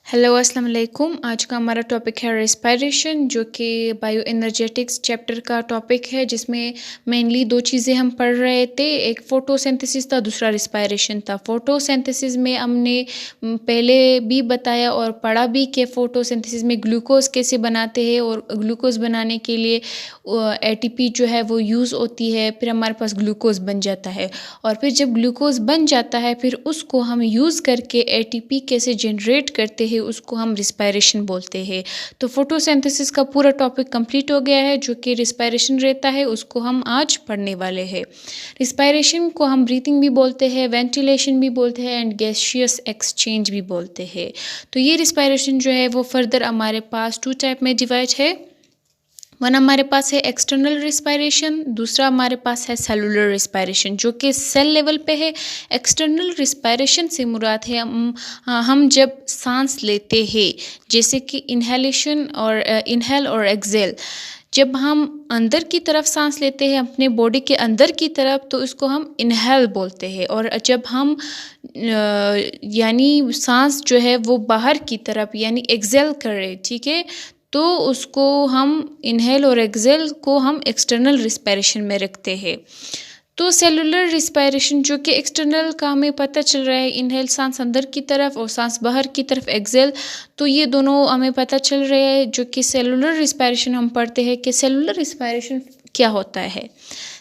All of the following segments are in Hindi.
हेलो अस्सलाम वालेकुम। आज का हमारा टॉपिक है रेस्पिरेशन, जो कि बायो एनर्जेटिक्स चैप्टर का टॉपिक है, जिसमें मेनली दो चीज़ें हम पढ़ रहे थे। एक फोटोसिंथेसिस था, दूसरा रेस्पिरेशन था। फोटोसिंथेसिस में हमने पहले भी बताया और पढ़ा भी कि फोटोसिंथेसिस में ग्लूकोज कैसे बनाते हैं, और ग्लूकोज बनाने के लिए एटीपी जो है वो यूज़ होती है, फिर हमारे पास ग्लूकोज बन जाता है। और फिर जब ग्लूकोज बन जाता है, फिर उसको हम यूज़ करके एटीपी कैसे जनरेट करते हैं, उसको हम रिस्पायरेशन बोलते हैं। तो फोटोसिंथेसिस का पूरा टॉपिक कंप्लीट हो गया है, जो कि रिस्पायरेशन रहता है, उसको हम आज पढ़ने वाले हैं। रिस्पायरेशन को हम ब्रीथिंग भी बोलते हैं, वेंटिलेशन भी बोलते हैं, एंड गैसियस एक्सचेंज भी बोलते हैं। तो ये रिस्पायरेशन जो है वो फर्दर हमारे पास टू टाइप में डिवाइड है। वन हमारे पास है एक्सटर्नल रिस्पायरेशन, दूसरा हमारे पास है सेलुलर रिस्पायरेशन, जो कि सेल लेवल पे है। एक्सटर्नल रिस्पायरेशन से मुराद है हम जब सांस लेते हैं, जैसे कि इनहेलेशन और इनहेल और एक्सेल। जब हम अंदर की तरफ सांस लेते हैं, अपने बॉडी के अंदर की तरफ, तो इसको हम इनहेल बोलते हैं। और जब हम यानी सांस जो है वो बाहर की तरफ यानी एक्सेल करें, ठीक है, तो उसको हम इनहेल और एक्सेल को हम एक्सटर्नल रिस्पायरेशन में रखते हैं। तो सेलुलर रिस्पायरेशन, जो कि एक्सटर्नल का हमें पता चल रहा है, इनहेल सांस अंदर की तरफ और सांस बाहर की तरफ एक्सेल, तो ये दोनों हमें पता चल रहे हैं। जो कि सेलुलर रिस्पायरेशन हम पढ़ते हैं कि सेलुलर रिस्पायरेशन क्या होता है।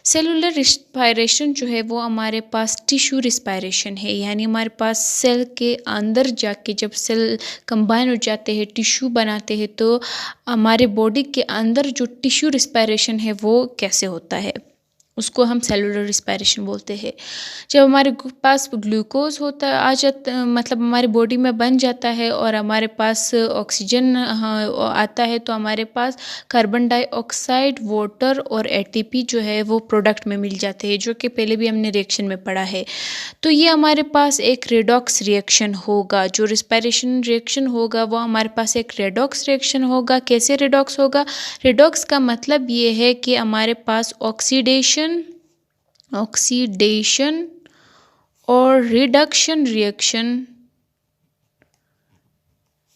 सेलुलर रिस्पायरेशन जो है वो हमारे पास टिश्यू रिस्पायरेशन है, यानी हमारे पास सेल के अंदर जाके जब सेल कंबाइन हो जाते हैं, टिश्यू बनाते हैं, तो हमारे बॉडी के अंदर जो टिश्यू रिस्पायरेशन है वो कैसे होता है, उसको हम सेलुलर रिस्पायरेशन बोलते हैं। जब हमारे पास ग्लूकोज होता आ जाता, मतलब हमारी बॉडी में बन जाता है और हमारे पास ऑक्सीजन आता है, तो हमारे पास कार्बन डाइऑक्साइड, वाटर और एटीपी जो है वो प्रोडक्ट में मिल जाते हैं, जो कि पहले भी हमने रिएक्शन में पढ़ा है। तो ये हमारे पास एक रेडॉक्स रिएक्शन होगा। जो रिस्पायरेशन रिएक्शन होगा वो हमारे पास एक रेडॉक्स रिएक्शन होगा। कैसे रेडॉक्स होगा? रेडॉक्स का मतलब ये है कि हमारे पास ऑक्सीडेशन और रिडक्शन रिएक्शन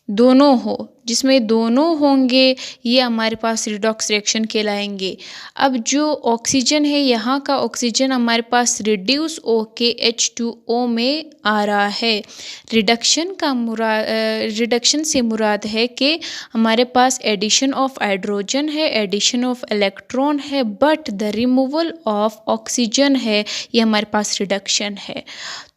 दोनों हो, जिसमें दोनों होंगे, ये हमारे पास रिडॉक्स रिएक्शन कहलाएंगे। अब जो ऑक्सीजन है, यहाँ का ऑक्सीजन हमारे पास रिड्यूस होके H2O में आ रहा है। रिडक्शन से मुराद है कि हमारे पास एडिशन ऑफ हाइड्रोजन है, एडिशन ऑफ इलेक्ट्रॉन है, but the removal of oxygen है, ये हमारे पास रिडक्शन है।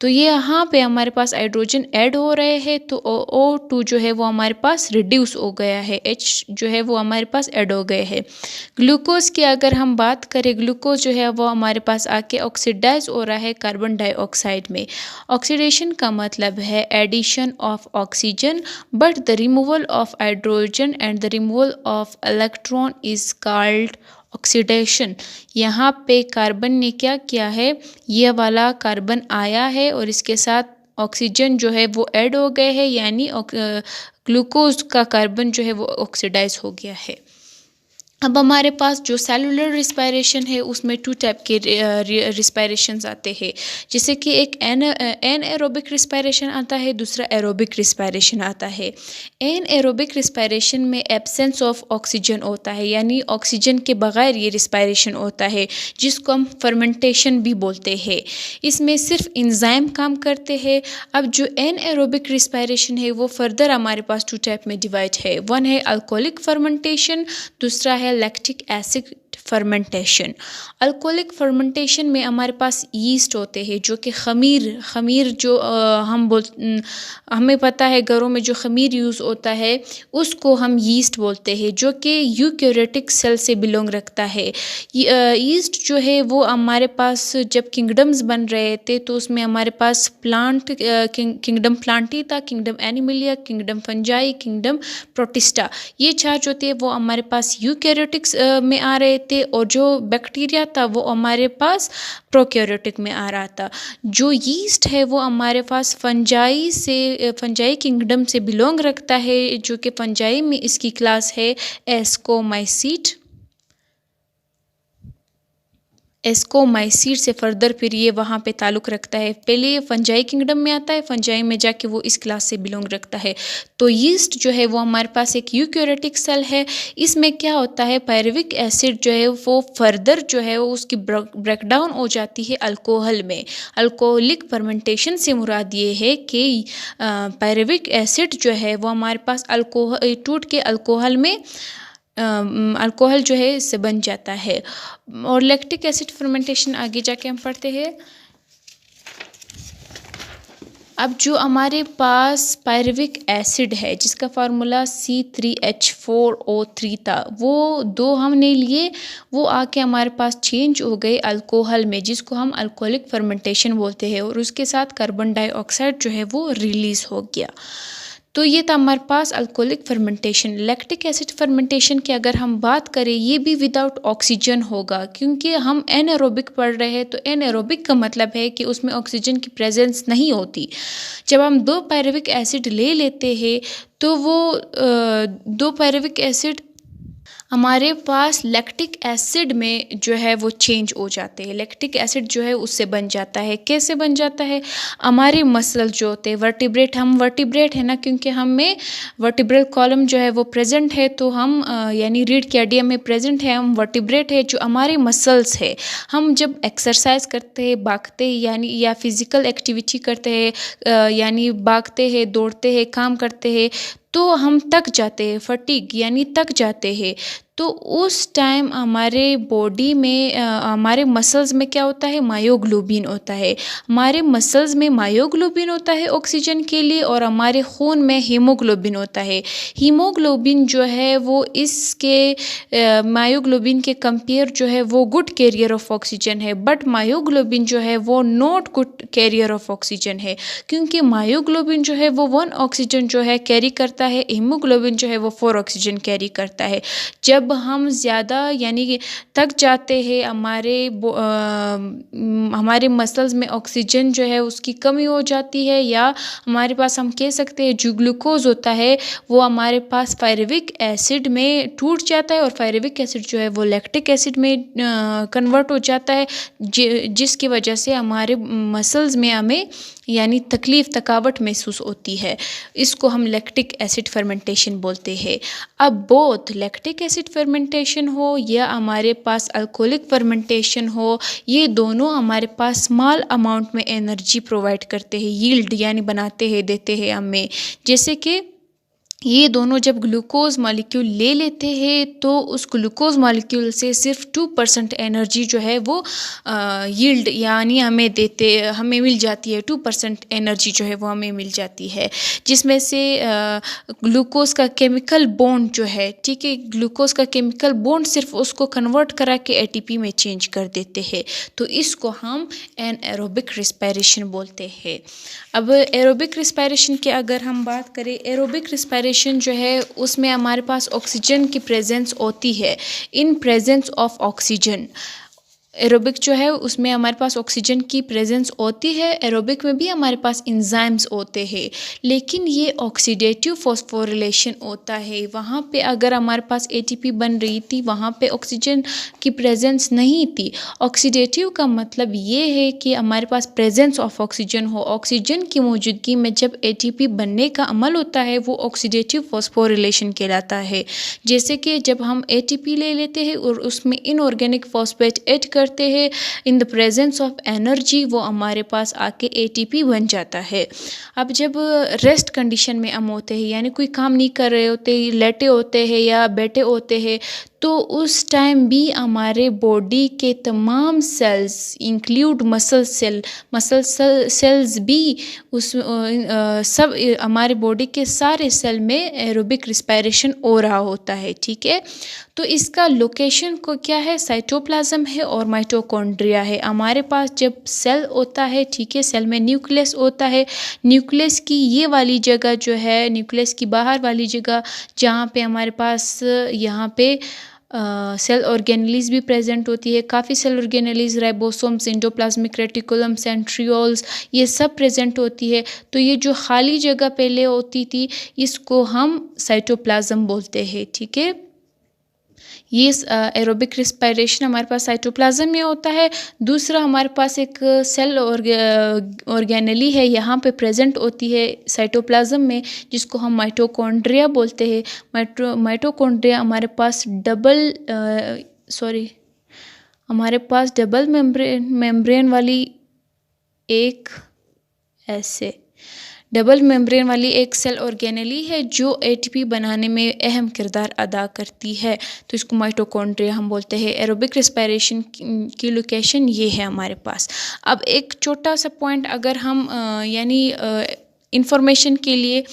तो ये यहाँ पे हमारे पास हाइड्रोजन ऐड हो रहे हैं, तो O2 जो है वो हमारे पास रिड्यूस हो गया है, H जो है वो हमारे पास ऐड हो गए हैं। ग्लूकोज की अगर हम बात करें, ग्लूकोज जो है वो हमारे पास आके ऑक्सीडाइज हो रहा है कार्बन डाइऑक्साइड में। ऑक्सीडेशन का मतलब है addition of oxygen, but the removal of hydrogen and the removal of electron is called oxidation. यहाँ पे कार्बन ने क्या किया है, यह वाला कार्बन आया है और इसके साथ ऑक्सीजन जो है वो ऐड हो गए हैं, यानी ग्लूकोज का कार्बन जो है वो ऑक्सीडाइज हो गया है। अब हमारे पास जो सेलुलर रिस्पायरेशन है, उसमें टू टाइप के रिस्पायरेशंस आते हैं, जैसे कि एक एनएरोबिक रिस्पायरेशन आता है, दूसरा एरोबिक रिस्पायरेशन आता है। एनएरोबिक रिस्पायरेशन में एब्सेंस ऑफ ऑक्सीजन होता है, यानी ऑक्सीजन के बगैर ये रिस्पायरेशन होता है, जिसको हम फर्मेंटेशन भी बोलते हैं। इसमें सिर्फ इंजाइम काम करते हैं। अब जो एनएरोबिक रिस्पायरेशन है वो फर्दर हमारे पास टू टाइप में डिवाइड है। वन है अल्कोहलिक फर्मेंटेशन, दूसरा है lactic acid fermentation. Alcoholic fermentation में हमारे पास यीस्ट होते हैं, जो कि खमीर जो हमें पता है घरों में जो खमीर यूज़ होता है उसको हम यीस्ट बोलते हैं, जो कि यूकैरियोटिक सेल से बिलोंग रखता है। यीस्ट जो है वो हमारे पास जब किंगडम्स बन रहे थे, तो उसमें हमारे पास किंगडम प्लांटी था, kingdom Animalia, kingdom fungi, kingdom protista. ये चार जो थे वो हमारे पास यूकैरियोटिक्स में आ रहे थे, और जो बैक्टीरिया था वो हमारे पास प्रोकैरियोटिक में आ रहा था। जो यीस्ट है वो हमारे पास फंजाई किंगडम से बिलोंग रखता है, जो कि फंजाई में इसकी क्लास है एस्कोमाइसीट। एस्कोमाइसीड से फर्दर फिर ये वहाँ पे ताल्लुक़ रखता है। पहले ये फंजाई किंगडम में आता है, फंजाई में जाके वो इस क्लास से बिलोंग रखता है। तो यीस्ट जो है वो हमारे पास एक यूकैरियोटिक सेल है। इसमें क्या होता है, पायरुविक एसिड जो है वो फर्दर जो है वो उसकी ब्रेकडाउन हो जाती है अल्कोहल में। अल्कोहलिक फर्मेंटेशन से मुराद ये है कि पायरुविक एसिड जो है वो हमारे पास अल्कोहल टूट के अल्कोहल में अल्कोहल जो है इससे बन जाता है। और लैक्टिक एसिड फर्मेंटेशन आगे जाके हम पढ़ते हैं। अब जो हमारे पास पायरुविक एसिड है जिसका फार्मूला C3H4O3 था, वो दो हमने लिए, वो आके हमारे पास चेंज हो गए अल्कोहल में, जिसको हम अल्कोहलिक फर्मेंटेशन बोलते हैं, और उसके साथ कार्बन डाइऑक्साइड जो है वो रिलीज़ हो गया। तो ये था हमारे पास alcoholic fermentation. Lactic acid fermentation की अगर हम बात करें, ये भी विदाउट ऑक्सीजन होगा, क्योंकि हम एनारोबिक पढ़ रहे हैं। तो एनारोबिक का मतलब है कि उसमें ऑक्सीजन की प्रेजेंस नहीं होती। जब हम दो पायरुविक एसिड ले लेते हैं तो वो दो पायरुविक एसिड हमारे पास लैक्टिक एसिड में जो है वो चेंज हो जाते हैं। लैक्टिक एसिड जो है उससे बन जाता है। कैसे बन जाता है, हमारे मसल जो होते हैं वर्टिब्रेट, हम वर्टिब्रेट है ना, क्योंकि हमें वर्टिब्रल कॉलम जो है वो प्रेजेंट है, तो हम यानी रीढ़ कैडियम में प्रेजेंट है, हम वर्टिब्रेट है। जो हमारे मसल्स है, हम जब एक्सरसाइज करते हैं, भागते हैं यानी या फिजिकल एक्टिविटी करते हैं, यानी भागते हैं, दौड़ते हैं, काम करते हैं, तो हम थक जाते हैं, फटीग यानी थक जाते हैं। तो उस टाइम हमारे बॉडी में हमारे मसल्स में क्या होता है, मायोग्लोबिन होता है। हमारे मसल्स में मायोग्लोबिन होता है ऑक्सीजन के लिए, और हमारे खून में हीमोग्लोबिन होता है। हीमोग्लोबिन जो है वो इसके मायोग्लोबिन के कंपेयर जो है वो गुड कैरियर ऑफ ऑक्सीजन है, बट मायोग्लोबिन जो है वो not good carrier of oxygen है, क्योंकि मायोग्लोबिन जो है वो 1 ऑक्सीजन जो है कैरी करता है, हीमोग्लोबिन जो है वो 4 ऑक्सीजन कैरी करता है। जब हम ज़्यादा यानी थक जाते हैं, हमारे मसल्स में ऑक्सीजन जो है उसकी कमी हो जाती है, या हमारे पास हम कह सकते हैं जो ग्लूकोज होता है वो हमारे पास पायरुविक एसिड में टूट जाता है, और पायरुविक एसिड जो है वो लैक्टिक एसिड में कन्वर्ट हो जाता है, जिसकी वजह से हमारे मसल्स में हमें यानी तकलीफ़, थकावट महसूस होती है। इसको हम लैक्टिक एसिड फर्मेंटेशन बोलते हैं। अब बोथ लैक्टिक एसिड फर्मेंटेशन हो या हमारे पास अल्कोहलिक फर्मेंटेशन हो, ये दोनों हमारे पास स्मॉल अमाउंट में एनर्जी प्रोवाइड करते हैं, यील्ड यानी बनाते हैं, देते हैं हमें। जैसे कि ये दोनों जब ग्लूकोज मॉलिक्यूल ले लेते हैं तो उस ग्लूकोज मॉलिक्यूल से सिर्फ 2% एनर्जी जो है वो यील्ड यानी हमें मिल जाती है। 2% एनर्जी जो है वो हमें मिल जाती है, जिसमें से ग्लूकोज का केमिकल बॉन्ड जो है, ठीक है, ग्लूकोज का केमिकल बॉन्ड सिर्फ उसको कन्वर्ट करा के एटीपी में चेंज कर देते हैं। तो इसको हम एनारोबिक रिस्पायरेशन बोलते हैं। अब एरोबिक रिस्पायरेशन की अगर हम बात करें, एरोबिक रिस्पायरेशन जो है उसमें हमारे पास ऑक्सीजन की प्रेजेंस होती है। In presence of oxygen, aerobic जो है उसमें हमारे पास ऑक्सीजन की प्रेजेंस होती है। एरोबिक में भी हमारे पास एंजाइम्स होते हैं, लेकिन ये ऑक्सीडेटिव फॉस्फोरिलेशन होता है। वहाँ पे अगर हमारे पास एटीपी बन रही थी, वहाँ पे ऑक्सीजन की प्रेजेंस नहीं थी। ऑक्सीडेटिव का मतलब ये है कि हमारे पास प्रेजेंस ऑफ ऑक्सीजन हो। ऑक्सीजन की मौजूदगी में जब एटीपी बनने का अमल होता है वो ऑक्सीडेटिव फॉस्फोरिलेशन कहलाता है। जैसे कि जब हम एटीपी ले लेते हैं और उसमें इनऑर्गेनिक फॉस्फेट ऐड करते हैं, in the presence of energy वो हमारे पास आके एटीपी बन जाता है। अब जब रेस्ट कंडीशन में हम होते हैं, यानी कोई काम नहीं कर रहे होते, लेटे होते हैं या बैठे होते हैं, तो उस टाइम भी हमारे बॉडी के तमाम सेल्स इंक्लूड मसल सेल्स भी सब हमारे बॉडी के सारे सेल में एरोबिक रिस्पायरेशन हो रहा होता है। ठीक है, तो इसका लोकेशन को क्या है, साइटोप्लाज्म है और माइटोकॉन्ड्रिया है। हमारे पास जब सेल होता है, ठीक है, सेल में न्यूक्लियस होता है। न्यूक्लियस की ये वाली जगह जो है, न्यूक्लियस की बाहर वाली जगह जहाँ पे हमारे पास यहाँ पे सेल ऑर्गेनेलिज भी प्रेजेंट होती है। काफ़ी cell organelles, ribosomes, endoplasmic reticulum, centrioles, ये सब प्रेजेंट होती है। तो ये जो खाली जगह पहले होती थी इसको हम साइटोप्लाज्म बोलते हैं। ठीक है, ये एरोबिक रिस्पायरेशन हमारे पास साइटोप्लाज्म में होता है। दूसरा हमारे पास एक सेल ऑर्गेनेली है, यहाँ पे प्रेजेंट होती है साइटोप्लाज्म में, जिसको हम माइटोकॉन्ड्रिया बोलते हैं। माइटोकॉन्ड्रिया हमारे पास डबल मेम्ब्रेन वाली एक ऐसे डबल मेम्ब्रेन वाली एक सेल ऑर्गेनेली है जो एटीपी बनाने में अहम किरदार अदा करती है, तो इसको माइटोकॉन्ड्रिया हम बोलते हैं। एरोबिक रिस्पायरेशन की लोकेशन ये है हमारे पास। अब एक छोटा सा पॉइंट अगर हम इंफॉर्मेशन के लिए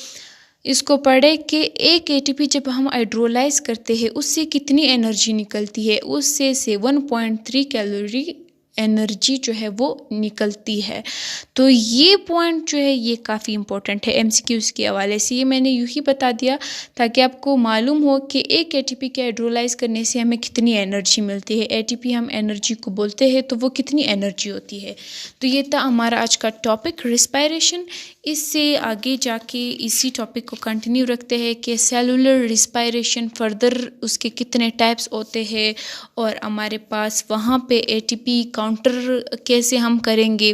इसको पढ़े कि एक एटीपी जब हम हाइड्रोलाइज करते हैं उससे कितनी एनर्जी निकलती है, उससे 7.3 कैलोरी एनर्जी जो है वो निकलती है। तो ये पॉइंट जो है ये काफ़ी इंपॉर्टेंट है एमसीक्यूज़ के हवाले से। ये मैंने यूँ ही बता दिया ताकि आपको मालूम हो कि एक एटीपी के हाइड्रोलाइज करने से हमें कितनी एनर्जी मिलती है। एटीपी हम एनर्जी को बोलते हैं, तो वो कितनी एनर्जी होती है। तो ये था हमारा आज का टॉपिक रिस्पायरेशन। इससे आगे जाके इसी टॉपिक को कंटिन्यू रखते हैं कि सेलुलर रिस्पायरेशन फर्दर उसके कितने टाइप्स होते हैं और हमारे पास वहाँ पे एटीपी काउंटर कैसे हम करेंगे।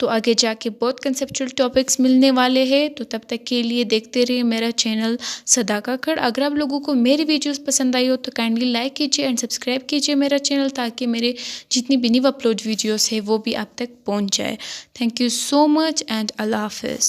तो आगे जाके बहुत कंसेप्चुअल टॉपिक्स मिलने वाले हैं। तो तब तक के लिए देखते रहिए मेरा चैनल सदाका खड़। अगर आप लोगों को मेरी वीडियोस पसंद आई हो तो काइंडली लाइक कीजिए एंड सब्सक्राइब कीजिए मेरा चैनल, ताकि मेरे जितनी भी न्यू अपलोड वीडियोस है वो भी आप तक पहुंच जाए। Thank you so much and Allah हाफिज़।